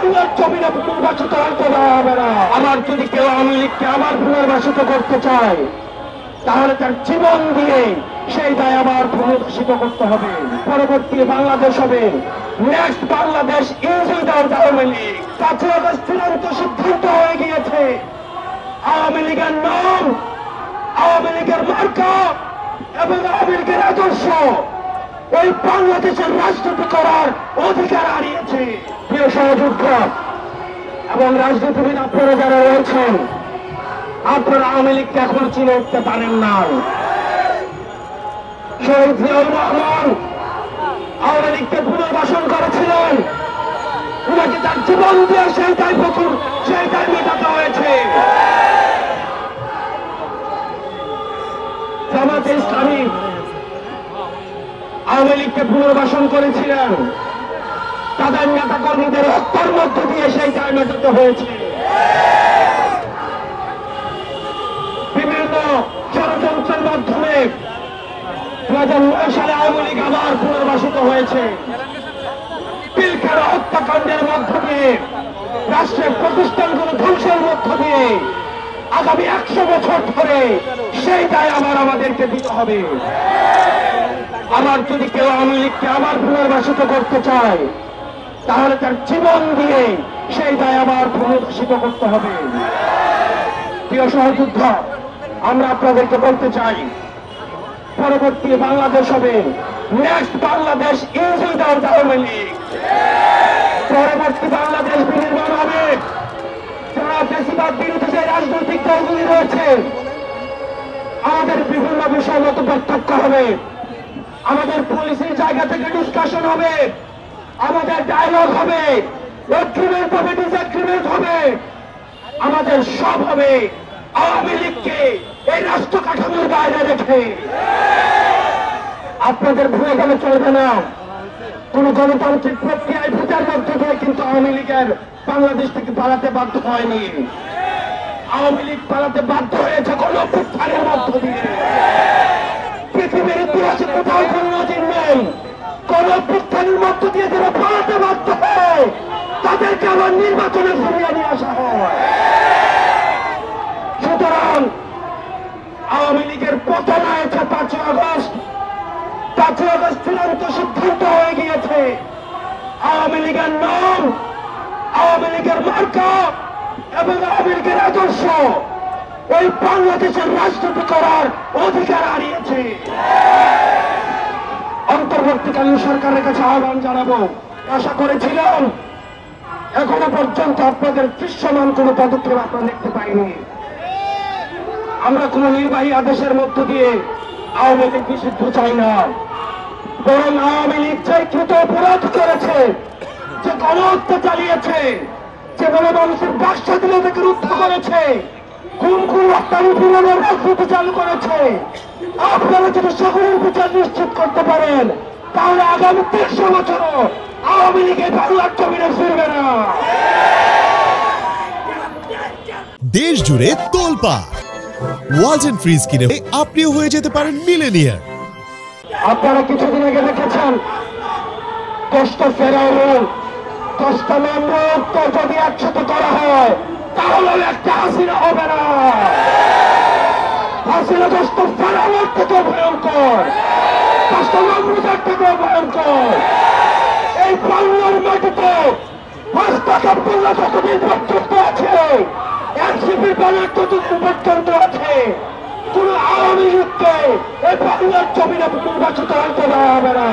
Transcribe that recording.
বাংলার জমিনে পুনর্বাসিত হতে দেওয়া হবে না। আমার যদি কেউ আওয়ামী লীগকে আবার পুনর্বাসিত করতে চায় তাহলে তার জীবন দিয়ে সেই দায় আবার পুনর্বাসিত করতে হবে। পরবর্তী বাংলাদেশ হবে next Bangladesh is without Awami League. 5 August চূড়ান্ত সিদ্ধান্ত হয়ে গিয়েছে, আওয়ামী লীগের নাম, আওয়ামী লীগের মার্কা এবং আওয়ামী লীগের আদর্শ এই বাংলাদেশের রাজনীতি করার অধিকার হারিয়েছে। প্রিয় সহযোদ্ধা এবং রাজনীতিবিদ আপনারা যারা রয়েছেন, আপনারা আওয়ামী লীগকে এখন চিনে উঠতে পারেন না। শহীদ জিয়াউর রহমান আওয়ামী লীগকে পুনর্বাসন করেছিলেন, উনাকে তার জীবন দিয়ে সেই দায় মেটাতে হয়েছে। জামাতে ইসলামী আওয়ামী লীগকে পুনর্বাসন করেছিলেন, তাদের নেতা কর্মীদের হত্যার মধ্য দিয়ে সেই দায় মেটাতে হয়েছে। বিভিন্ন ষড়যন্ত্রের মাধ্যমে 2009 সালে আওয়ামী লীগ আবার পুনর্বাসিত হয়েছে। পিলখানা হত্যাকাণ্ডের মধ্য দিয়ে, রাষ্ট্রের প্রতিষ্ঠানগুলো ধ্বংসের মধ্য দিয়ে আগামী 100 বছর ধরে সেই দায় আমাদেরকে দিতে হবে। আবার যদি কেউ আওয়ামী লীগকে আবার পুনর্বাসিত করতে চায় তাহলে তার জীবন দিয়ে সেই দায় আবার পুনর্বাসিত করতে হবে। প্রিয় সহযোদ্ধা, আমরা আপনাদেরকে বলতে চাই, পরবর্তী বাংলাদেশ হবে next Bangladesh is without Awami League. পরবর্তী বাংলাদেশ বিনির্মাণ হবে যারা বেশিরভাগ বিরোধী যে রাজনৈতিক দলগুলি রয়েছে, আমাদের বিভিন্ন বিষয় মত পার্থক্য হবে, আমাদের পলিসির জায়গা থেকে ডিসকাশন হবে, আমাদের ডায়লগ হবে, এগ্রিমেন্ট হবে, ডিসএগ্রিমেন্ট হবে, আমাদের সব হবে আওয়ামী লীগকে এই রাষ্ট্র কাঠামোর বাইরে রেখে। আপনাদের ভুলে গেলে চলবে না, কোন গণতান্ত্রিক প্রক্রিয়ায় ভোটের মধ্য দিয়ে কিন্তু আওয়ামী লীগের বাংলাদেশ থেকে পালাতে বাধ্য হয়নি। আওয়ামী লীগ পালাতে বাধ্য হয়েছে গণঅভ্যুত্থানের মধ্য দিয়ে। পৃথিবীর ইতিহাসে কোথাও কোন নজির নেই, গণঅভ্যুত্থানের মধ্য দিয়ে যারা পালাতে বাধ্য হয় তাদেরকে আবার নির্বাচনে ফিরিয়ে নিয়ে আসা হয়। সুতরাং আওয়ামী লীগের পতন হয়েছে 5 আগস্ট। 5 আগস্ট চূড়ান্ত সিদ্ধান্ত হয়ে গিয়েছে, আওয়ামী লীগের নাম, আওয়ামী লীগের মার্কা এবং আওয়ামী লীগের আদর্শ এই বাংলাদেশের রাজনীতি করার অধিকার হারিয়েছে। অন্তর্বর্তীকালীন সরকারের কাছে আহ্বান জানাবো, আশা করেছিলাম এখনো পর্যন্ত আপনাদের দৃশ্যমান কোন পদক্ষেপ আপনারা দেখতে পাইনি। আমরা কোন নির্বাহী আদেশের মধ্য দিয়ে আওয়ামী লীগ নিষিদ্ধ চাই না, বরং আওয়ামী লীগ যে কৃত অপরাধ করেছে, যে গণহত্যা চালিয়েছে, যে মানুষের বাক স্বাধীনতাকে রুদ্ধ করেছে, খুন হত্যা নিপীড়নের রাজনীতি চালু করেছে, আপনারা যদি সকলের বিচার নিশ্চিত করতে পারেন তাহলে আগামী 300 বছরও আওয়ামী লীগের বাংলার জমিনে ফিরবে না। দেশ জুড়ে তোলপাড় ওয়ালটন ফ্রিজ কিনে আপনিও হয়ে যেতে পারেন মিলেনিয়ার। আপনারা কিছুদিন আগে দেখেছেন কষ্ট ফেরানো, কষ্ট নামরূপ যদি একসাথে করা হয় তাহলে একটা হাসিনা হবে না। হাসিনা কষ্ট ফেরানোর থেকে ভয়ঙ্কর, কষ্ট নামরূপের থেকে ভয়ঙ্কর। এই বাংলার মাটিতে হস্তক্ষেপ করলে যতদিন পর্যন্ত আছে, এনসিপির ব্যানার ততদিন পর্যন্ত আছে, কোন আওয়ামী লীগকে এই বাংলার জমিনে পুনর্বাসিত হতে দেওয়া হবে না।